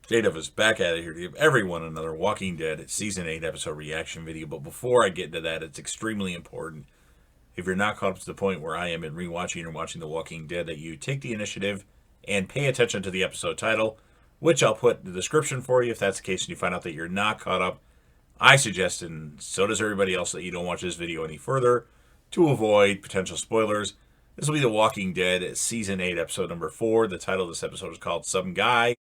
J-Dub is back at it here to give everyone another Walking Dead Season 8 episode reaction video. But before I get into that, it's extremely important, if you're not caught up to the point where I am in rewatching or watching The Walking Dead, that you take the initiative and pay attention to the episode title, which I'll put in the description for you. If that's the case and you find out that you're not caught up, I suggest, and so does everybody else, that you don't watch this video any further to avoid potential spoilers. This will be The Walking Dead Season 8 episode number 4. The title of this episode is called Some Guy.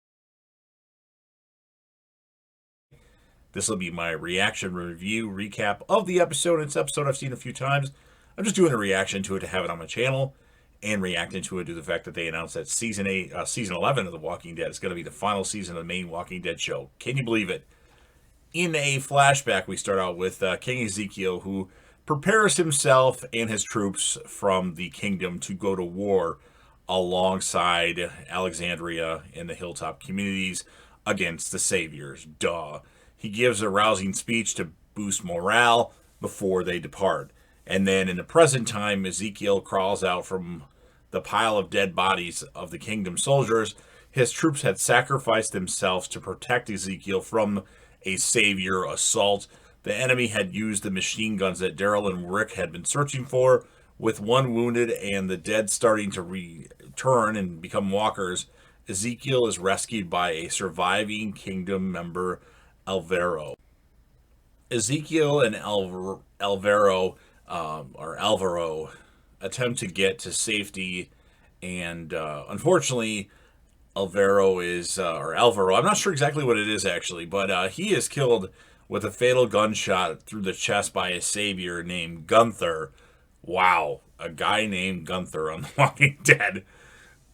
This will be my reaction review recap of the episode. It's an episode I've seen a few times. I'm just doing a reaction to it to have it on my channel and reacting to it due to the fact that they announced that season 11 of The Walking Dead is going to be the final season of the main Walking Dead show. Can you believe it? In a flashback, we start out with King Ezekiel, who prepares himself and his troops from the kingdom to go to war alongside Alexandria and the hilltop communities against the Saviors. Duh. He gives a rousing speech to boost morale before they depart. And then in the present time, Ezekiel crawls out from the pile of dead bodies of the kingdom soldiers. His troops had sacrificed themselves to protect Ezekiel from a savior assault. The enemy had used the machine guns that Daryl and Rick had been searching for. With one wounded and the dead starting to return and become walkers, Ezekiel is rescued by a surviving kingdom member, Alvaro. Ezekiel and Alvaro attempt to get to safety, and unfortunately, Alvaro, I'm not sure exactly what it is actually, but he is killed with a fatal gunshot through the chest by a savior named Gunther. Wow, a guy named Gunther on The Walking Dead.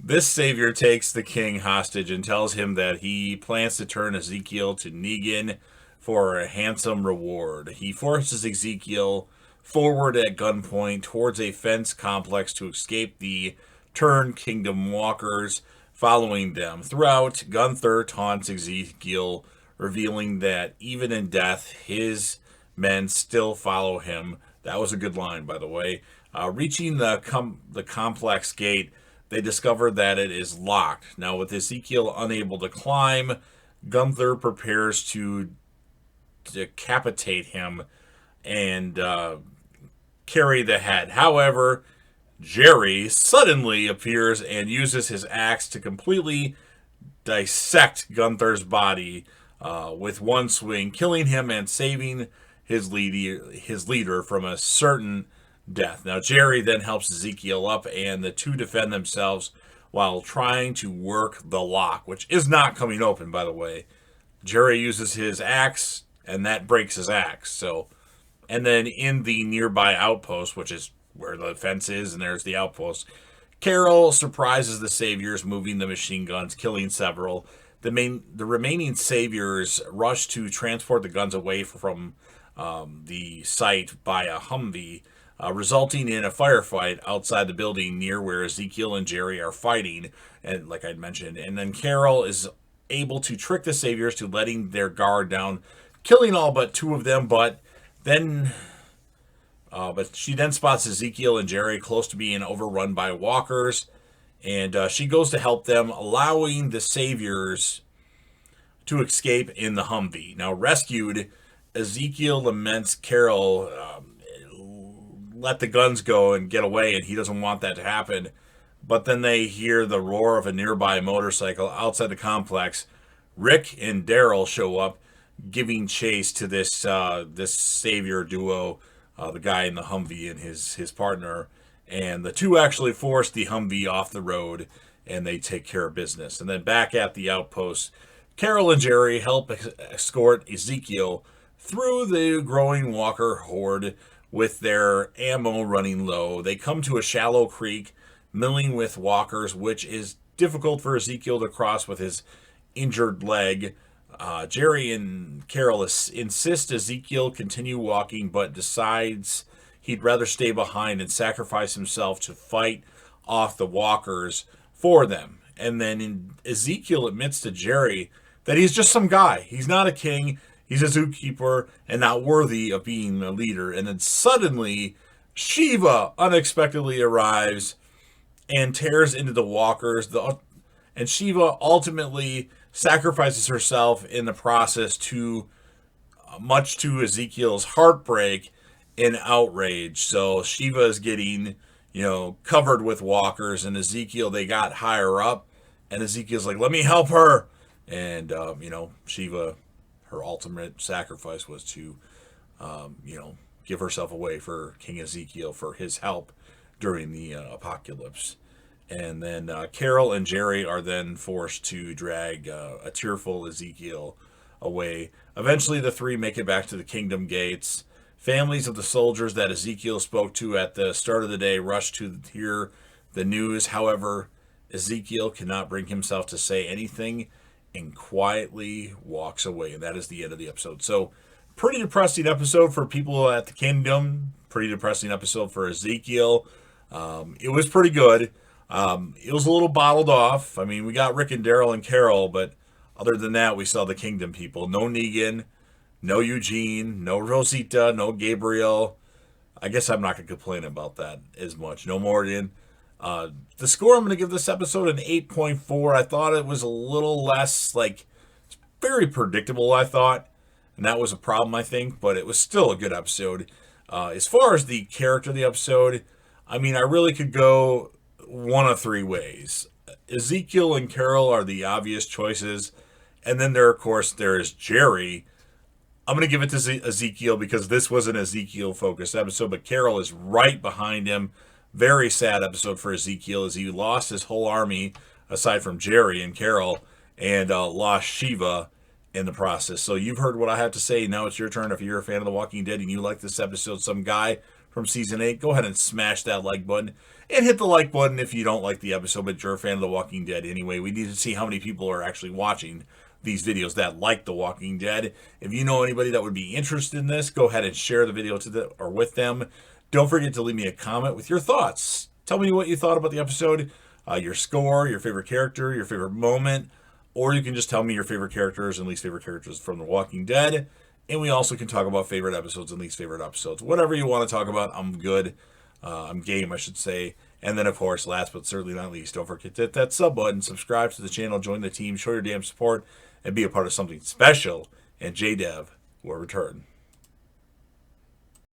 This savior takes the king hostage and tells him that he plans to turn Ezekiel to Negan for a handsome reward. He forces Ezekiel forward at gunpoint towards a fence complex to escape the Turn Kingdom walkers following them. Throughout, Gunther taunts Ezekiel, revealing that even in death, his men still follow him. That was a good line, by the way. Reaching the complex gate, they discover that it is locked. Now, with Ezekiel unable to climb, Gunther prepares to decapitate him and carry the head. However, Jerry suddenly appears and uses his axe to completely dissect Gunther's body with one swing, killing him and saving his leader from a certain death. Now, Jerry then helps Ezekiel up, and the two defend themselves while trying to work the lock, which is not coming open, by the way. Jerry uses his axe, and that breaks his axe. And then in the nearby outpost, which is where the fence is, and there's the outpost, Carol surprises the saviors, moving the machine guns, killing several. The remaining saviors rush to transport the guns away from the site by a Humvee, resulting in a firefight outside the building near where Ezekiel and Jerry are fighting, and like I'd mentioned. And then Carol is able to trick the saviors to letting their guard down, killing all but two of them, but she then spots Ezekiel and Jerry close to being overrun by walkers, and she goes to help them, allowing the saviors to escape in the Humvee. Now, rescued, Ezekiel laments Carol let the guns go and get away, and he doesn't want that to happen. But then they hear the roar of a nearby motorcycle outside the complex. Rick and Daryl show up, giving chase to this savior duo, the guy in the Humvee and his partner, and the two actually force the Humvee off the road, and they take care of business. And then back at the outpost, Carol and Jerry help escort Ezekiel through the growing walker horde with their ammo running low. They come to a shallow creek milling with walkers, which is difficult for Ezekiel to cross with his injured leg. Jerry and Carol insist Ezekiel continue walking, but decides he'd rather stay behind and sacrifice himself to fight off the walkers for them. And then Ezekiel admits to Jerry that he's just some guy. He's not a king. He's a zookeeper and not worthy of being a leader. And then suddenly, Shiva unexpectedly arrives and tears into the walkers. And Shiva ultimately sacrifices herself in the process to much to Ezekiel's heartbreak and outrage. So Shiva is getting, covered with walkers, and Ezekiel, they got higher up, and Ezekiel's like, let me help her. And, Shiva, her ultimate sacrifice was to, give herself away for King Ezekiel for his help during the apocalypse. And then Carol and Jerry are then forced to drag a tearful Ezekiel away. Eventually, the three make it back to the kingdom gates. Families of the soldiers that Ezekiel spoke to at the start of the day rush to hear the news. However, Ezekiel cannot bring himself to say anything and quietly walks away. And that is the end of the episode. So, pretty depressing episode for people at the kingdom. Pretty depressing episode for Ezekiel. It was pretty good. It was a little bottled off. I mean, we got Rick and Daryl and Carol, but other than that, we saw the kingdom people. No Negan, no Eugene, no Rosita, no Gabriel. I guess I'm not going to complain about that as much. No Morgan. The score, I'm going to give this episode an 8.4. I thought it was a little less, very predictable, I thought. And that was a problem, I think. But it was still a good episode. As far as the character of the episode, I mean, I really could go one of three ways. Ezekiel and Carol are the obvious choices. And then there is Jerry. I'm going to give it to Ezekiel because this was an Ezekiel-focused episode, but Carol is right behind him. Very sad episode for Ezekiel as he lost his whole army, aside from Jerry and Carol, and lost Shiva in the process. So you've heard what I have to say. Now it's your turn. If you're a fan of The Walking Dead and you like this episode, some guy from Season 8, go ahead and smash that like button. And hit the like button if you don't like the episode, but you're a fan of The Walking Dead anyway. We need to see how many people are actually watching these videos that like The Walking Dead. If you know anybody that would be interested in this, go ahead and share the video with them. Don't forget to leave me a comment with your thoughts. Tell me what you thought about the episode, your score, your favorite character, your favorite moment, or you can just tell me your favorite characters and least favorite characters from The Walking Dead. And we also can talk about favorite episodes and least favorite episodes. Whatever you want to talk about, I'm good. I'm game, I should say. And then, of course, last but certainly not least, don't forget to hit that sub button, subscribe to the channel, join the team, show your damn support, and be a part of something special. And JDev will return.